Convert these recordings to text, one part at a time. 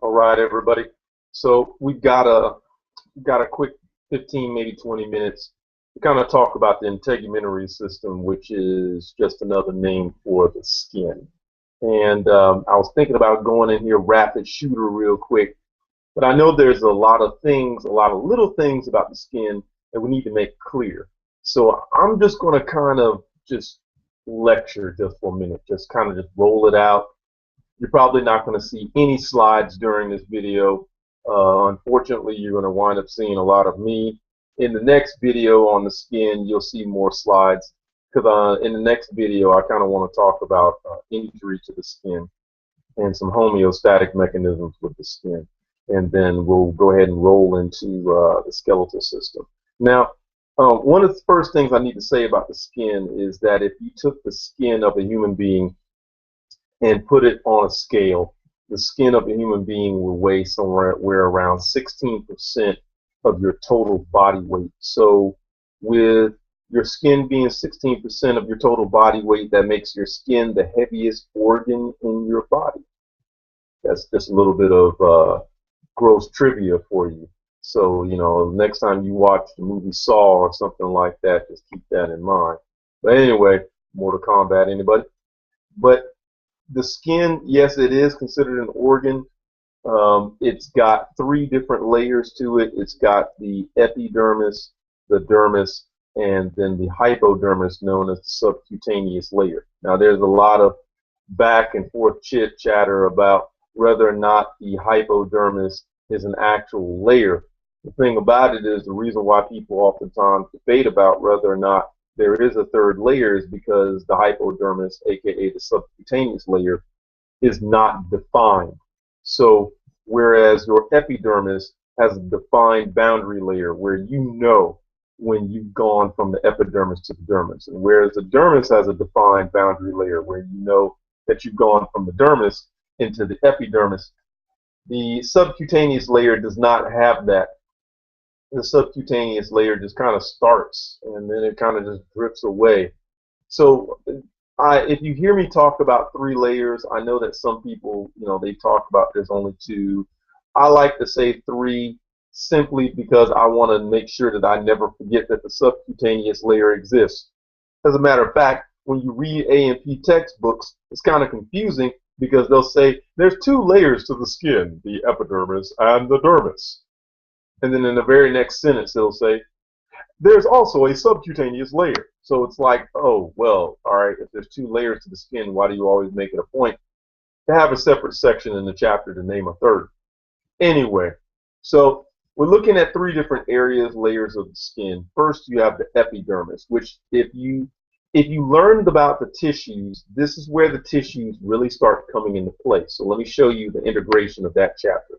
All right, everybody. So we've got a quick 15, maybe 20 minutes to kind of talk about the integumentary system, which is just another name for the skin. And I was thinking about going in here rapid shooter real quick, but I know there's a lot of things, a lot of little things about the skin that we need to make clear. So I'm just going to kind of just lecture just for a minute, just kind of just roll it out. You're probably not going to see any slides during this video. Unfortunately, you're going to wind up seeing a lot of me. In the next video on the skin, you'll see more slides because in the next video, I kind of want to talk about injury to the skin and some homeostatic mechanisms with the skin. And then we'll go ahead and roll into the skeletal system. Now, one of the first things I need to say about the skin is that if you took the skin of a human being and put it on a scale, the skin of a human being will weigh somewhere around 16% of your total body weight. So with your skin being 16% of your total body weight, that makes your skin the heaviest organ in your body. That's just a little bit of gross trivia for you. So, next time you watch the movie Saw or something like that, just keep that in mind. But anyway, Mortal Kombat, anybody? But the skin, yes, it is considered an organ. It's got three different layers to it. It's got the epidermis, the dermis, and then the hypodermis, known as the subcutaneous layer. Now, there's a lot of back and forth chit chatter about whether or not the hypodermis is an actual layer. The thing about it is the reason why people oftentimes debate about whether or not there is a third layer is because the hypodermis, a.k.a. the subcutaneous layer, is not defined. So whereas your epidermis has a defined boundary layer where you know when you've gone from the epidermis to the dermis, and whereas the dermis has a defined boundary layer where you know that you've gone from the dermis into the epidermis, the subcutaneous layer does not have that. The subcutaneous layer just kind of starts and then it kind of just drifts away. So if you hear me talk about three layers, I know that some people, they talk about there's only two. I like to say three simply because I want to make sure that I never forget that the subcutaneous layer exists. As a matter of fact, when you read A&P textbooks, it's kind of confusing because they'll say there's two layers to the skin, the epidermis and the dermis. And then in the very next sentence, they'll say, there's also a subcutaneous layer. So it's like, oh, well, all right, if there's two layers to the skin, why do you always make it a point to have a separate section in the chapter to name a third? Anyway, so we're looking at three different areas, layers of the skin. First, you have the epidermis, which if you learned about the tissues, this is where the tissues really start coming into place. So let me show you the integration of that chapter.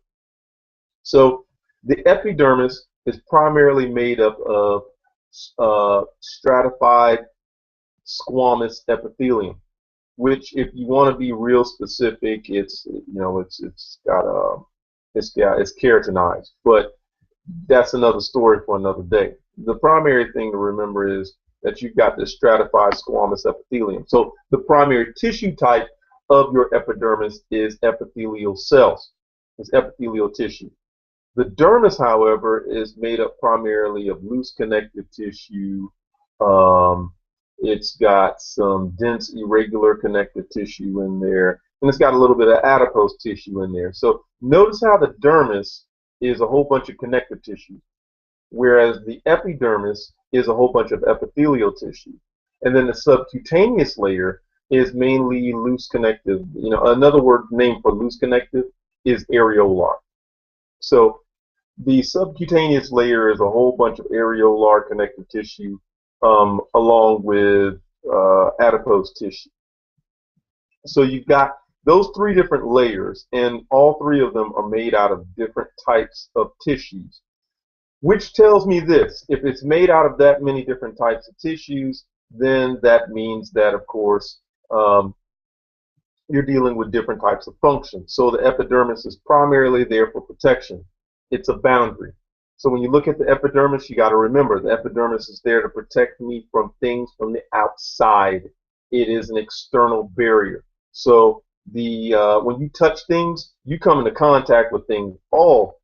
So the epidermis is primarily made up of stratified squamous epithelium, which, if you want to be real specific, it's keratinized, but that's another story for another day. The primary thing to remember is that you've got this stratified squamous epithelium. So the primary tissue type of your epidermis is epithelial cells. It's epithelial tissue. The dermis, however, is made up primarily of loose connective tissue. It's got some dense, irregular connective tissue in there, and it's got a little bit of adipose tissue in there. So notice how the dermis is a whole bunch of connective tissue, whereas the epidermis is a whole bunch of epithelial tissue. And then the subcutaneous layer is mainly loose connective. Another word name for loose connective is areolar. So the subcutaneous layer is a whole bunch of areolar connective tissue along with adipose tissue. So you've got those three different layers, and all three of them are made out of different types of tissues, which tells me this: if it's made out of that many different types of tissues, then that means that, of course, you're dealing with different types of functions. So the epidermis is primarily there for protection. It's a boundary. So when you look at the epidermis, you got to remember the epidermis is there to protect me from things from the outside. It is an external barrier. So when you touch things, you come into contact with things all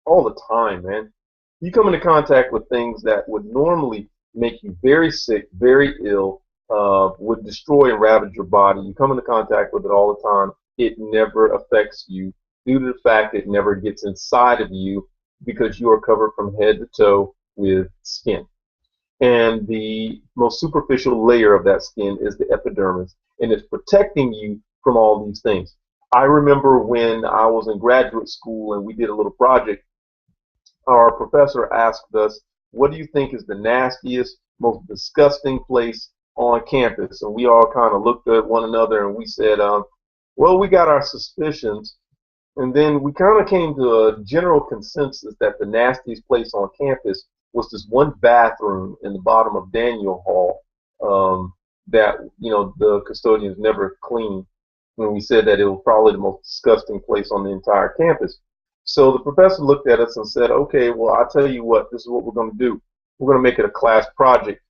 the time, man. You come into contact with things that would normally make you very sick, very ill, would destroy and ravage your body. You come into contact with it all the time. It never affects you due to the fact it never gets inside of you because you are covered from head to toe with skin. And the most superficial layer of that skin is the epidermis, and it's protecting you from all these things. I remember when I was in graduate school and we did a little project, our professor asked us, what do you think is the nastiest, most disgusting place on campus? And we all kind of looked at one another and we said, well, we got our suspicions. And then we kind of came to a general consensus that the nastiest place on campus was this one bathroom in the bottom of Daniel Hall, that, the custodians never cleaned. When we said that it was probably the most disgusting place on the entire campus. So the professor looked at us and said, okay, well, I'll tell you what, this is what we're going to do. We're going to make it a class project.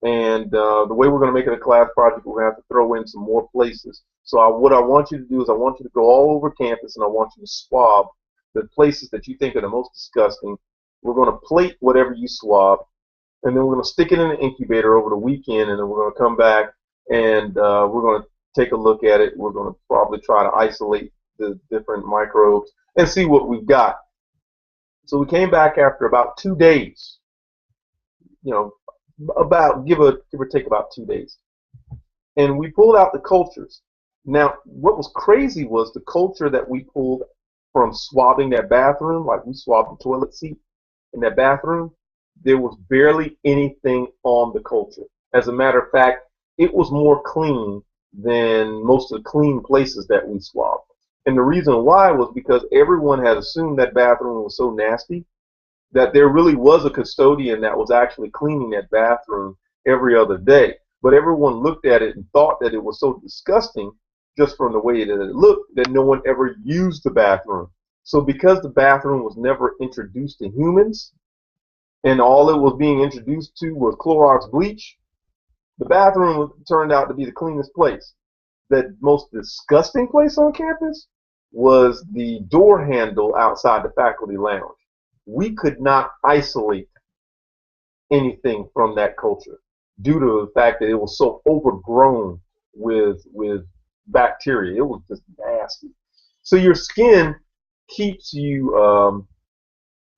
And the way we're going to make it a class project, we're going to have to throw in some more places. So what I want you to do is I want you to go all over campus and I want you to swab the places that you think are the most disgusting. We're going to plate whatever you swab, and then we're going to stick it in an incubator over the weekend, and then we're going to come back and we're going to take a look at it. We're going to probably try to isolate the different microbes and see what we've got. So we came back after about 2 days, about give or take about 2 days, and we pulled out the cultures. Now, what was crazy was the culture that we pulled from swabbing that bathroom, like we swabbed the toilet seat in that bathroom, there was barely anything on the culture. As a matter of fact, it was more clean than most of the clean places that we swabbed. And the reason why was because everyone had assumed that bathroom was so nasty that there really was a custodian that was actually cleaning that bathroom every other day. But everyone looked at it and thought that it was so disgusting just from the way that it looked that no one ever used the bathroom. So because the bathroom was never introduced to humans and all it was being introduced to was Clorox bleach, the bathroom turned out to be the cleanest place. The most disgusting place on campus was the door handle outside the faculty lounge. We could not isolate anything from that culture due to the fact that it was so overgrown with bacteria. It was just nasty. So your skin keeps you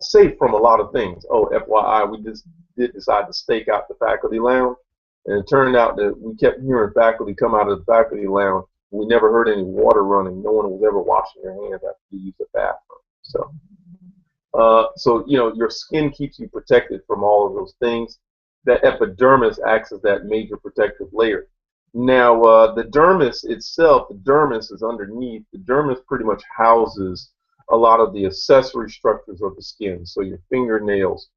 safe from a lot of things. Oh, FYI, we just did decide to stake out the faculty lounge, and it turned out that we kept hearing faculty come out of the faculty lounge. We never heard any water running. No one was ever washing their hands after you use the bathroom. So your skin keeps you protected from all of those things. That epidermis acts as that major protective layer. Now, the dermis itself, the dermis is underneath. The dermis pretty much houses a lot of the accessory structures of the skin. So your fingernails,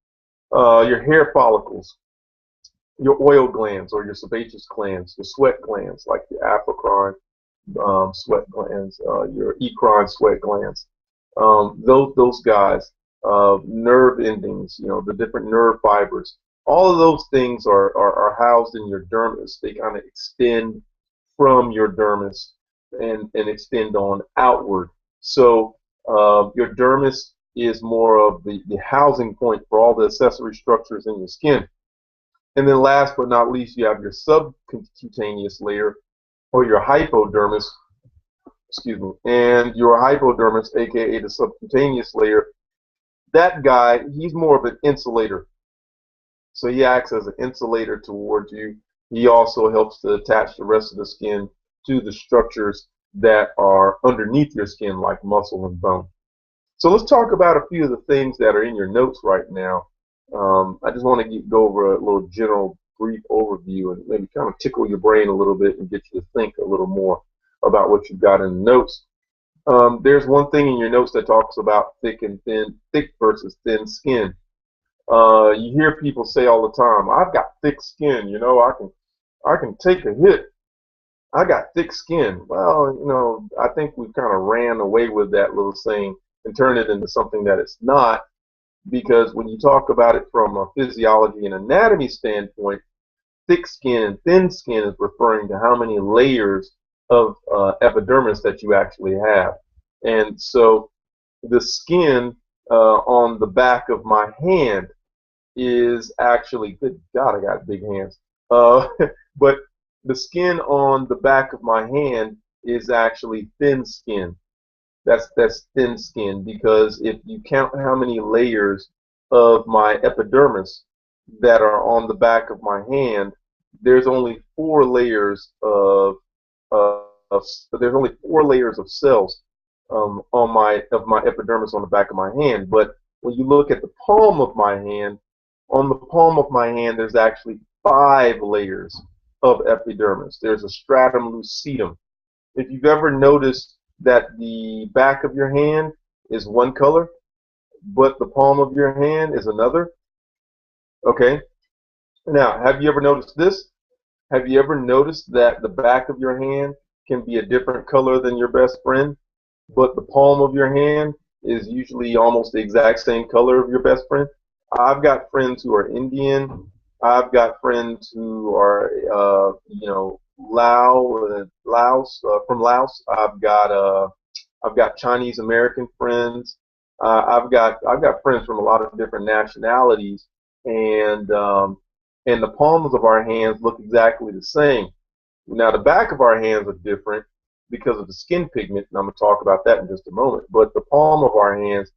your hair follicles, your oil glands or your sebaceous glands, your sweat glands like the apocrine sweat glands, your eccrine sweat glands, those guys, nerve endings, the different nerve fibers. All of those things are housed in your dermis. They kind of extend from your dermis and extend on outward. So your dermis is more of the housing point for all the accessory structures in your skin. And then last but not least, you have your subcutaneous layer or your hypodermis, and your hypodermis, aka the subcutaneous layer. That guy, he's more of an insulator. So he acts as an insulator towards you. He also helps to attach the rest of the skin to the structures that are underneath your skin, like muscle and bone. So let's talk about a few of the things that are in your notes right now. I just want to go over a little general brief overview and maybe kind of tickle your brain a little bit and get you to think a little more about what you've got in the notes. There's one thing in your notes that talks about thick and thin, thick versus thin skin. You hear people say all the time, "I've got thick skin. I can take a hit. I got thick skin." Well, I think we've kind of ran away with that little saying and turned it into something that it's not. Because when you talk about it from a physiology and anatomy standpoint, thick skin and thin skin is referring to how many layers of epidermis that you actually have. And so the skin on the back of my hand is actually, good God, I got big hands. But the skin on the back of my hand is actually thin skin. That's thin skin, because if you count how many layers of my epidermis that are on the back of my hand, there's only four layers there's only four layers of cells on my epidermis on the back of my hand. But when you look at the palm of my hand, on the palm of my hand, there's actually five layers of epidermis. There's a stratum lucidum. If you've ever noticed that the back of your hand is one color, but the palm of your hand is another, okay? Now, have you ever noticed this? Have you ever noticed that the back of your hand can be a different color than your best friend, but the palm of your hand is usually almost the exact same color of your best friend? I've got friends who are Indian. I've got friends who are, from Laos. I've got Chinese American friends. I've got friends from a lot of different nationalities, and the palms of our hands look exactly the same. Now the back of our hands are different because of the skin pigment, and I'm going to talk about that in just a moment. But the palm of our hands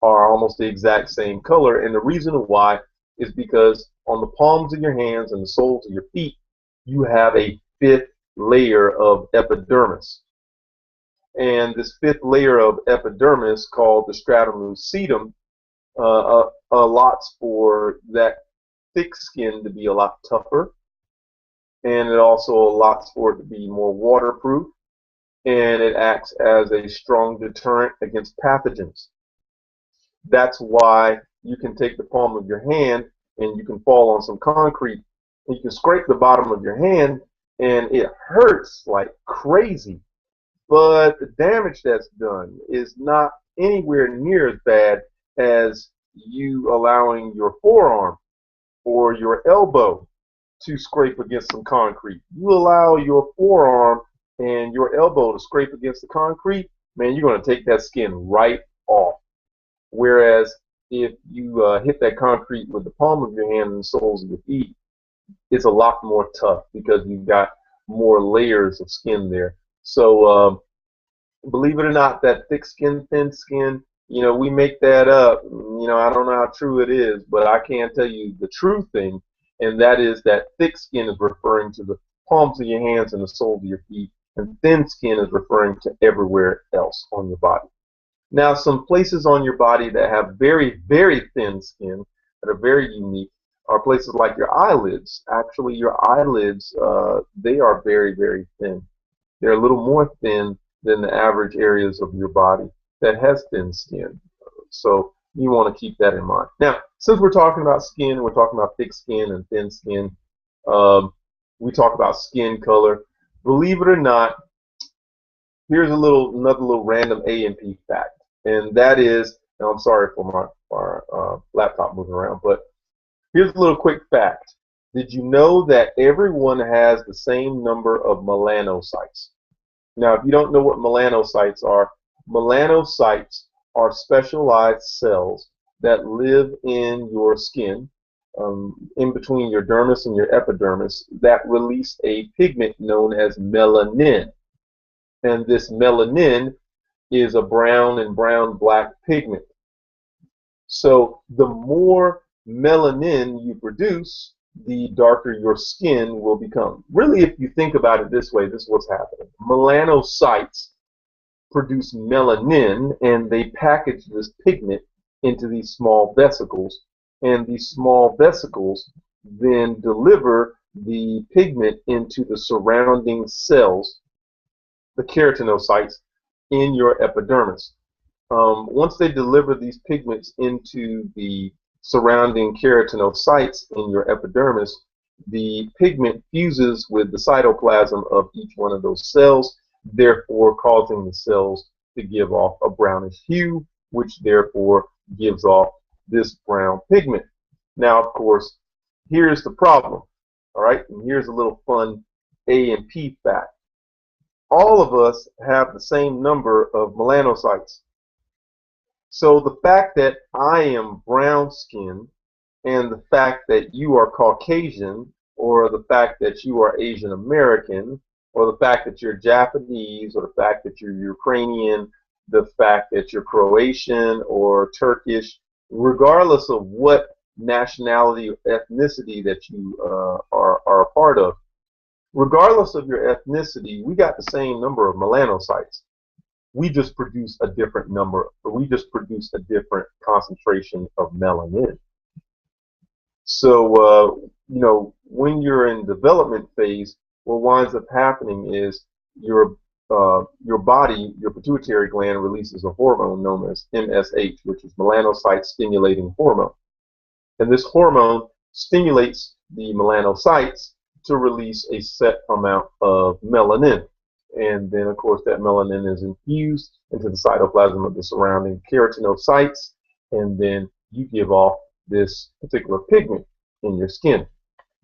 are almost the exact same color, and the reason why is because on the palms of your hands and the soles of your feet, you have a fifth layer of epidermis. And this fifth layer of epidermis, called the stratum lucidum, allots for that thick skin to be a lot tougher, and it also allots for it to be more waterproof, and it acts as a strong deterrent against pathogens. That's why you can take the palm of your hand and you can fall on some concrete and you can scrape the bottom of your hand and it hurts like crazy, but the damage that's done is not anywhere near as bad as you allowing your forearm or your elbow to scrape against some concrete. You allow your forearm and your elbow to scrape against the concrete, man, you're going to take that skin right off. Whereas if you hit that concrete with the palm of your hand and the soles of your feet, it's a lot more tough because you've got more layers of skin there. So believe it or not, that thick skin, thin skin, we make that up. I don't know how true it is, but I can tell you the true thing, and that is that thick skin is referring to the palms of your hands and the soles of your feet, and thin skin is referring to everywhere else on your body. Now, some places on your body that have very, very thin skin that are very unique are places like your eyelids. Actually, your eyelids, they are very, very thin. They're a little more thin than the average areas of your body that has thin skin. So you want to keep that in mind. Now, since we're talking about skin, we're talking about thick skin and thin skin, we talk about skin color. Believe it or not, here's another little random A&P fact. And that is, and I'm sorry for my laptop moving around, but here's a little quick fact. Did you know that everyone has the same number of melanocytes? Now, if you don't know what melanocytes are specialized cells that live in your skin, in between your dermis and your epidermis, that release a pigment known as melanin. And this melanin is a brown and brown-black pigment. So the more melanin you produce, the darker your skin will become. Really, if you think about it this way, this is what's happening. Melanocytes produce melanin, and they package this pigment into these small vesicles, and these small vesicles then deliver the pigment into the surrounding cells, the keratinocytes, in your epidermis. Once they deliver these pigments into the surrounding keratinocytes in your epidermis, the pigment fuses with the cytoplasm of each one of those cells, therefore causing the cells to give off a brownish hue, which therefore gives off this brown pigment. Now, of course, here's the problem. All right, and here's a little fun A&P fact. all of us have the same number of melanocytes. So the fact that I am brown skinned and the fact that you are Caucasian, or the fact that you are Asian American, or the fact that you're Japanese, or the fact that you're Ukrainian, the fact that you're Croatian or Turkish, regardless of what nationality or ethnicity that you are a part of, regardless of your ethnicity, we got the same number of melanocytes. We just produce a different number, or we just produce a different concentration of melanin. So, when you're in development phase, what winds up happening is your body, your pituitary gland, releases a hormone known as MSH, which is melanocyte stimulating hormone. And this hormone stimulates the melanocytes to release a set amount of melanin. And then, of course, that melanin is infused into the cytoplasm of the surrounding keratinocytes, and then you give off this particular pigment in your skin.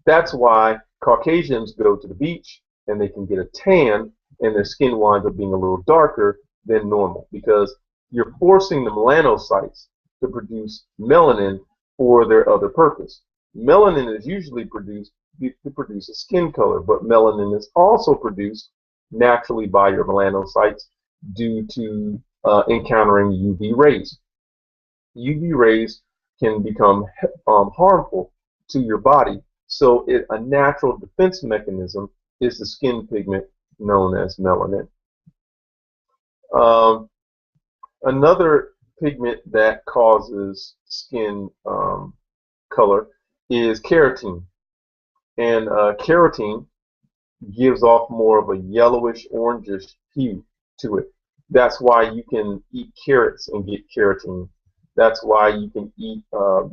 That's why Caucasians go to the beach and they can get a tan, and their skin winds up being a little darker than normal, because you're forcing the melanocytes to produce melanin for their other purpose. Melanin is usually produced to produce a skin color, but melanin is also produced naturally by your melanocytes due to encountering UV rays. UV rays can become harmful to your body, so a natural defense mechanism is the skin pigment known as melanin. Another pigment that causes skin color is keratin, and keratin gives off more of a yellowish orangish hue to it. That's why you can eat carrots and get keratin. That's why you can eat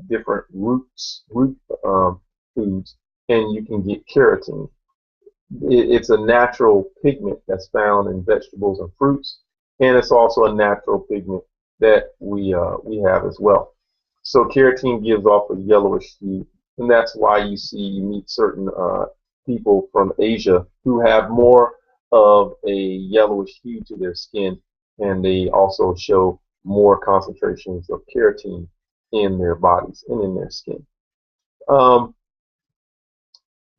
different root foods and you can get keratin. It's a natural pigment that's found in vegetables and fruits, and it's also a natural pigment that we have as well. So keratin gives off a yellowish hue, and that's why you meet certain people from Asia who have more of a yellowish hue to their skin, and they also show more concentrations of keratin in their bodies and in their skin.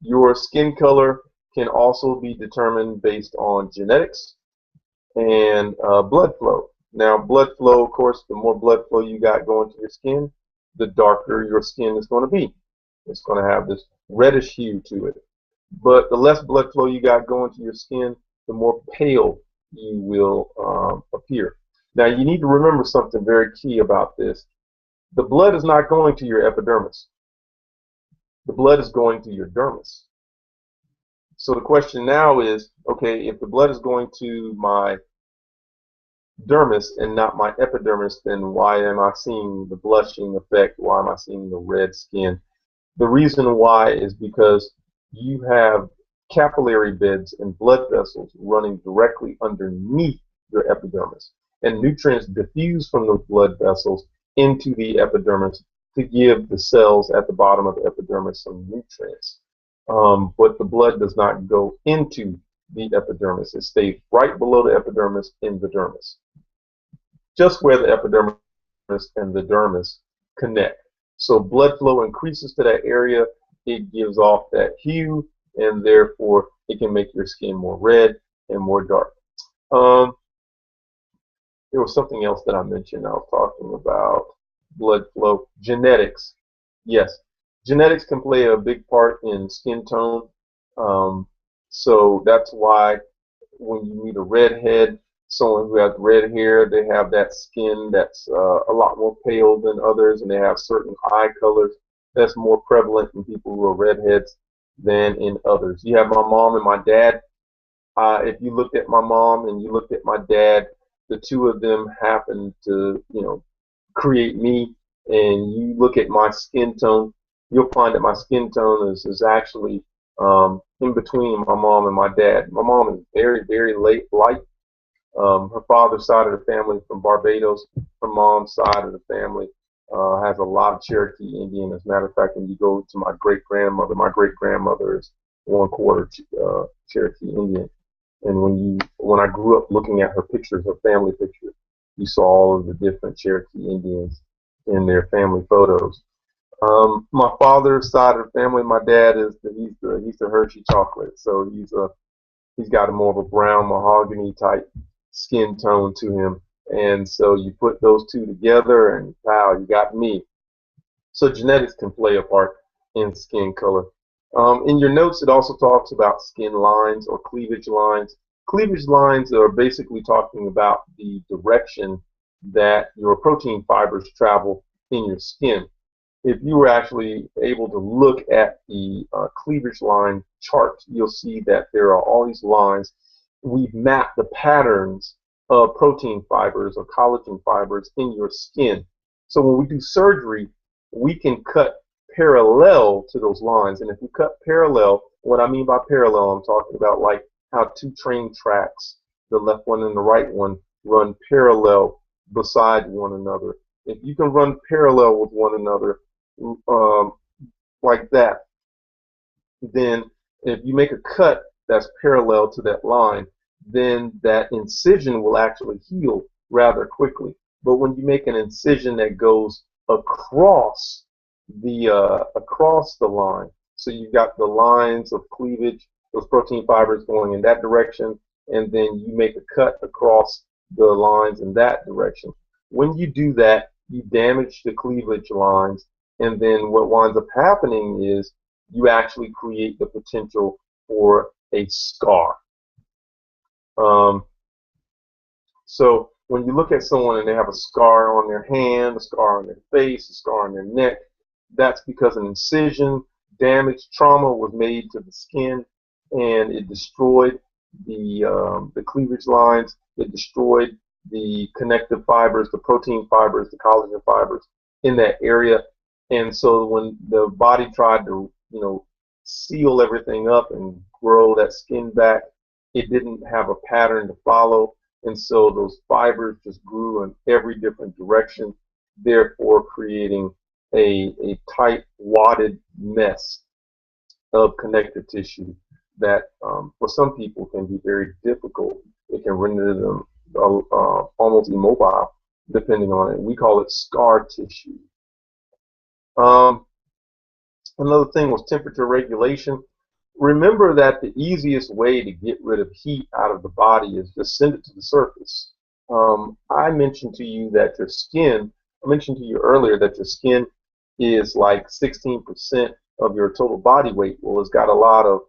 Your skin color can also be determined based on genetics and blood flow. Now, blood flow, of course, the more blood flow you got going to your skin, the darker your skin is going to be. It's going to have this reddish hue to it. But the less blood flow you got going to your skin, the more pale you will appear. Now, you need to remember something very key about this. The blood is not going to your epidermis. The blood is going to your dermis. So the question now is, okay, if the blood is going to my dermis and not my epidermis, then why am I seeing the blushing effect? Why am I seeing the red skin? The reason why is because you have capillary beds and blood vessels running directly underneath your epidermis, and nutrients diffuse from those blood vessels into the epidermis to give the cells at the bottom of the epidermis some nutrients. But the blood does not go into the epidermis. It stays right below the epidermis in the dermis, just where the epidermis and the dermis connect. So blood flow increases to that area, it gives off that hue, and therefore it can make your skin more red and more dark. There was something else that I mentioned. I was talking about blood flow. Genetics. Yes, genetics can play a big part in skin tone. So that's why when you meet a redhead, someone who has red hair, they have that skin that's a lot more pale than others, and they have certain eye colors that's more prevalent in people who are redheads than in others. You have my mom and my dad. If you looked at my mom and you looked at my dad, the two of them happen to, create me. And you look at my skin tone, you'll find that my skin tone is actually in between my mom and my dad. My mom is very, very light. Her father's side of the family is from Barbados. Her mom's side of the family has a lot of Cherokee Indian. As a matter of fact, when you go to my great grandmother is 1/4 Cherokee Indian. And when I grew up looking at her pictures, her family pictures, you saw all of the different Cherokee Indians in their family photos. My father's side of the family, my dad he's the Hershey chocolate, so he's got a more of a brown mahogany type skin tone to him, and so you put those two together, and wow, you got me. So genetics can play a part in skin color. In your notes, it also talks about skin lines or cleavage lines. Cleavage lines are basically talking about the direction that your protein fibers travel in your skin. If you were actually able to look at the cleavage line chart, you'll see that there are all these lines. We've mapped the patterns of protein fibers or collagen fibers in your skin. So when we do surgery, we can cut parallel to those lines. And if we cut parallel, what I mean by parallel, I'm talking about like how two train tracks, the left one and the right one, run parallel beside one another. If you can run parallel with one another, um, like that, then if you make a cut that's parallel to that line, then that incision will actually heal rather quickly. But when you make an incision that goes across the line, so you've got the lines of cleavage, those protein fibers going in that direction, and then you make a cut across the lines in that direction. When you do that, you damage the cleavage lines, and then what winds up happening is you actually create the potential for a scar. Um, so when you look at someone and they have a scar on their hand, a scar on their face, a scar on their neck, that's because an incision, damage, trauma was made to the skin, and it destroyed the cleavage lines. It destroyed the connective fibers, the protein fibers, the collagen fibers in that area. And so when the body tried to, seal everything up and grow that skin back, it didn't have a pattern to follow. And so those fibers just grew in every different direction, therefore creating a tight, wadded mess of connective tissue that for some people can be very difficult. It can render them almost immobile, depending on it. We call it scar tissue. Another thing was temperature regulation. Remember that the easiest way to get rid of heat out of the body is just send it to the surface. I mentioned to you earlier that your skin is like 16% of your total body weight. Well, it's got a lot of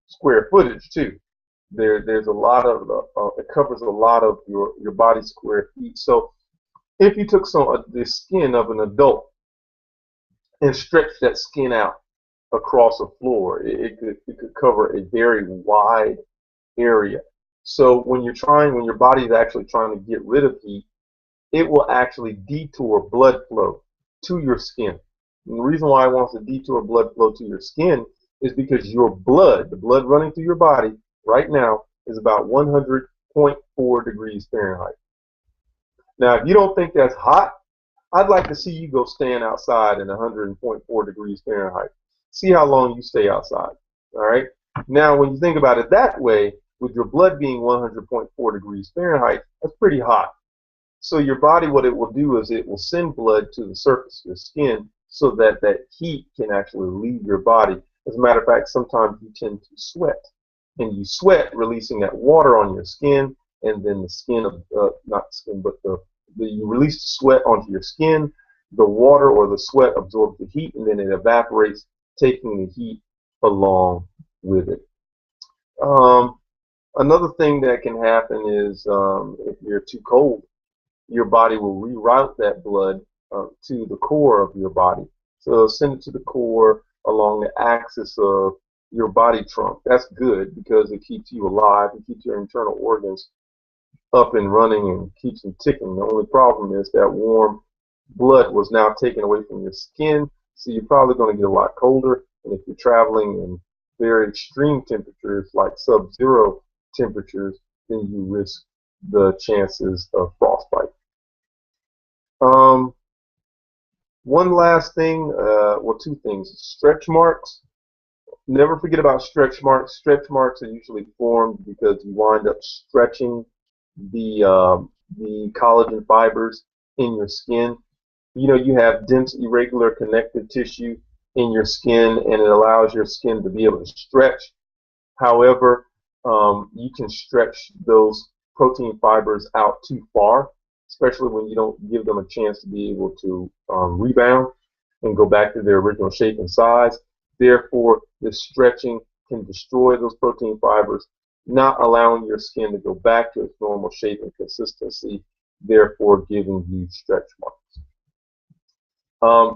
square footage too. There's a lot of it covers a lot of your body square feet. So if you took some of the skin of an adult and stretched that skin out across a floor, it could cover a very wide area. So when your body is actually trying to get rid of heat, it will actually detour blood flow to your skin. And the reason why it wants to detour blood flow to your skin is because the blood running through your body right now is about 100.4 degrees Fahrenheit. Now, if you don't think that's hot, I'd like to see you go stand outside in 100.4 degrees Fahrenheit. See how long you stay outside. All right. Now, when you think about it that way, with your blood being 100.4 degrees Fahrenheit, that's pretty hot. So your body, what it will do is it will send blood to the surface of your skin so that that heat can actually leave your body. As a matter of fact, sometimes you tend to sweat, and you sweat releasing that water on your skin, and then the skin of not skin, but you release the sweat onto your skin. The water or the sweat absorbs the heat, and then it evaporates, taking the heat along with it. Another thing that can happen is if you're too cold, your body will reroute that blood to the core of your body. So it'll send it to the core along the axis of your body trunk. That's good because it keeps you alive. It keeps your internal organs up and running and keeps them ticking. The only problem is that warm blood was now taken away from your skin, so you're probably going to get a lot colder. And if you're traveling in very extreme temperatures like sub-zero temperatures, then you risk the chances of frostbite. One last thing, well, two things. Stretch marks. Never forget about stretch marks. Stretch marks are usually formed because you wind up stretching the collagen fibers in your skin. You know, you have dense, irregular connective tissue in your skin, and it allows your skin to be able to stretch. However, you can stretch those protein fibers out too far, especially when you don't give them a chance to be able to rebound and go back to their original shape and size. Therefore, this stretching can destroy those protein fibers, not allowing your skin to go back to its normal shape and consistency, therefore giving you stretch marks.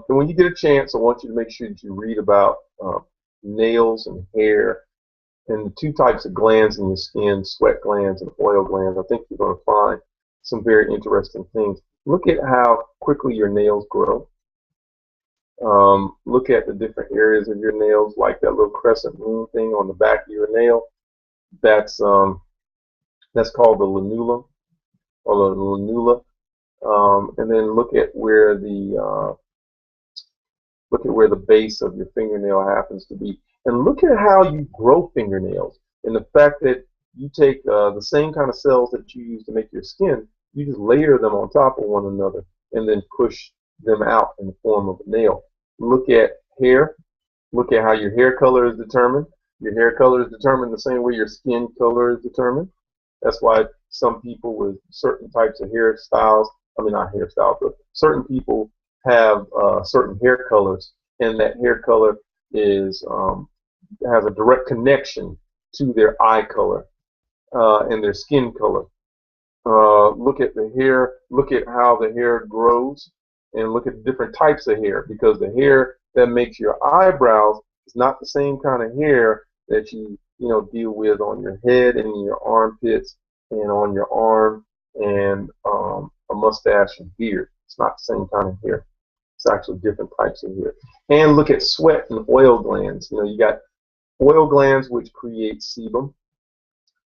And when you get a chance, I want you to make sure that you read about nails and hair and the two types of glands in your skin, sweat glands and oil glands. I think you're going to find some very interesting things. Look at how quickly your nails grow. Look at the different areas of your nails, like that little crescent moon thing on the back of your nail. That's called the lanula or the lanula. And then look at where the base of your fingernail happens to be, and look at how you grow fingernails. And the fact that you take the same kind of cells that you use to make your skin, you just layer them on top of one another and then push them out in the form of a nail. Look at hair. Look at how your hair color is determined. Your hair color is determined the same way your skin color is determined. That's why some people with certain types of hairstyles, I mean not hairstyles, but certain people have certain hair colors, and that hair color is has a direct connection to their eye color and their skin color. Look at the hair, look at how the hair grows, and look at different types of hair, because the hair that makes your eyebrows is not the same kind of hair that you deal with on your head and in your armpits and on your arm and a mustache and beard. It's not the same kind of hair. It's actually different types of hair. And look at sweat and oil glands. You got oil glands which create sebum,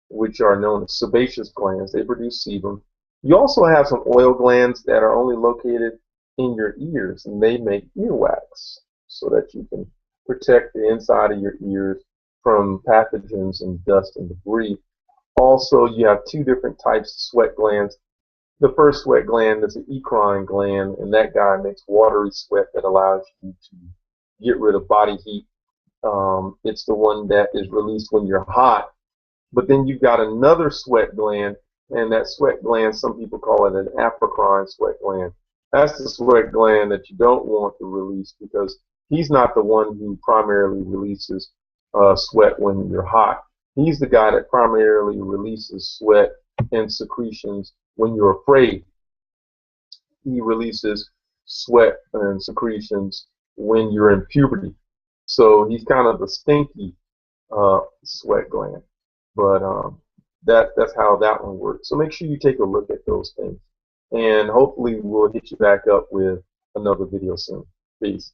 which are known as sebaceous glands. They produce sebum. You also have some oil glands that are only located in your ears, and they make earwax so that you can protect the inside of your ears from pathogens and dust and debris. Also, you have two different types of sweat glands. The first sweat gland is an eccrine gland, and that guy makes watery sweat that allows you to get rid of body heat. It's the one that is released when you're hot. But then you've got another sweat gland, and that sweat gland, some people call it an apocrine sweat gland. That's the sweat gland that you don't want to release, because he's not the one who primarily releases sweat when you're hot. He's the guy that primarily releases sweat and secretions when you're afraid. He releases sweat and secretions when you're in puberty. So he's kind of the stinky sweat gland. But that's how that one works. So make sure you take a look at those things. And hopefully we'll hit you back up with another video soon. Peace.